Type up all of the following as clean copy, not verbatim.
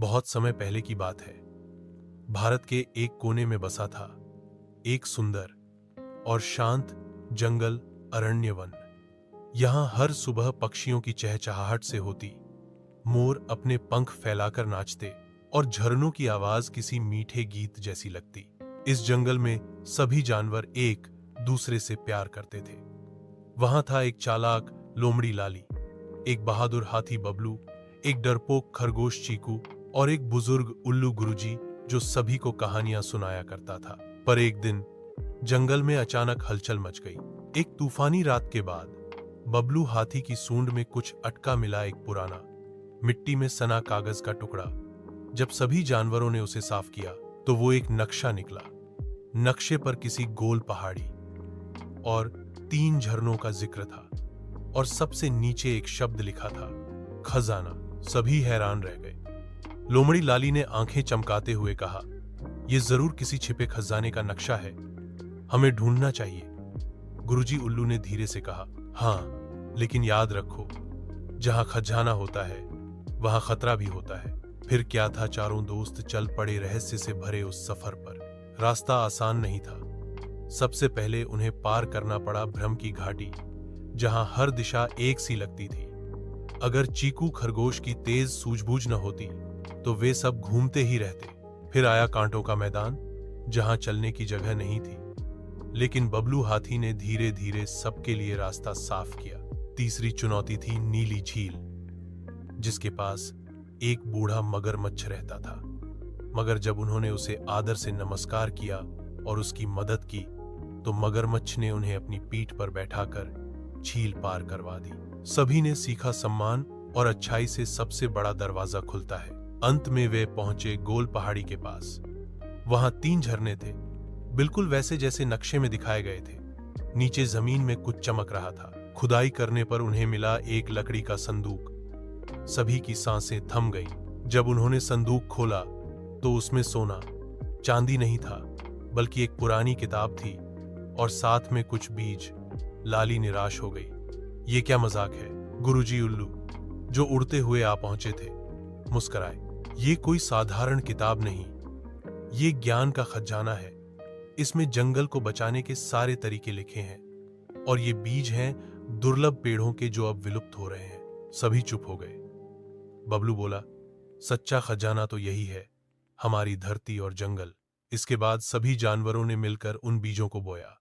बहुत समय पहले की बात है। भारत के एक कोने में बसा था एक सुंदर और शांत जंगल अरण्य वन। यहां हर सुबह पक्षियों की चहचहाहट से होती, मोर अपने पंख फैलाकर नाचते और झरनों की आवाज किसी मीठे गीत जैसी लगती। इस जंगल में सभी जानवर एक दूसरे से प्यार करते थे। वहां था एक चालाक लोमड़ी लाली, एक बहादुर हाथी बबलू, एक डरपोक खरगोश चीकू और एक बुजुर्ग उल्लू गुरुजी जो सभी को कहानियां सुनाया करता था। पर एक दिन जंगल में अचानक हलचल मच गई। एक तूफानी रात के बाद बबलू हाथी की सूंड में कुछ अटका मिला एक पुराना मिट्टी में सना कागज का टुकड़ा। जब सभी जानवरों ने उसे साफ किया तो वो एक नक्शा निकला। नक्शे पर किसी गोल पहाड़ी और 3 झरनों का जिक्र था और सबसे नीचे एक शब्द लिखा था, खजाना। सभी हैरान रह गए। लोमड़ी लाली ने आंखें चमकाते हुए कहा, यह जरूर किसी छिपे खजाने का नक्शा है, हमें ढूंढना चाहिए। गुरुजी उल्लू ने धीरे से कहा, हाँ, लेकिन याद रखो, जहां खजाना होता है वहां खतरा भी होता है। फिर क्या था, चारों दोस्त चल पड़े रहस्य से भरे उस सफर पर। रास्ता आसान नहीं था। सबसे पहले उन्हें पार करना पड़ा भ्रम की घाटी, जहां हर दिशा एक सी लगती थी। अगर चीकू खरगोश की तेज सूझबूझ न होती तो वे सब घूमते ही रहते। फिर आया कांटों का मैदान, जहां चलने की जगह नहीं थी, लेकिन बबलू हाथी ने धीरे धीरे सबके लिए रास्ता साफ किया। तीसरी चुनौती थी नीली झील, जिसके पास एक बूढ़ा मगरमच्छ रहता था। मगर जब उन्होंने उसे आदर से नमस्कार किया और उसकी मदद की तो मगरमच्छ ने उन्हें अपनी पीठ पर बैठाकर झील पार करवा दी। सभी ने सीखा, सम्मान और अच्छाई से सबसे बड़ा दरवाजा खुलता है। अंत में वे पहुंचे गोल पहाड़ी के पास। वहां 3 झरने थे, बिल्कुल वैसे जैसे नक्शे में दिखाए गए थे। नीचे जमीन में कुछ चमक रहा था। खुदाई करने पर उन्हें मिला एक लकड़ी का संदूक। सभी की सांसें थम गई। जब उन्होंने संदूक खोला तो उसमें सोना चांदी नहीं था, बल्कि एक पुरानी किताब थी और साथ में कुछ बीज। लाली निराश हो गई। ये क्या मजाक है? गुरुजी उल्लू, जो उड़ते हुए आ पहुंचे थे, मुस्कुराए। ये कोई साधारण किताब नहीं, ये ज्ञान का खजाना है। इसमें जंगल को बचाने के सारे तरीके लिखे हैं और ये बीज हैं दुर्लभ पेड़ों के जो अब विलुप्त हो रहे हैं। सभी चुप हो गए। बबलू बोला, सच्चा खजाना तो यही है, हमारी धरती और जंगल। इसके बाद सभी जानवरों ने मिलकर उन बीजों को बोया।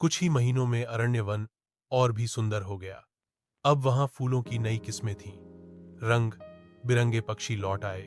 कुछ ही महीनों में अरण्य वन और भी सुंदर हो गया। अब वहां फूलों की नई किस्में थीं। रंग बिरंगे पक्षी लौट आए,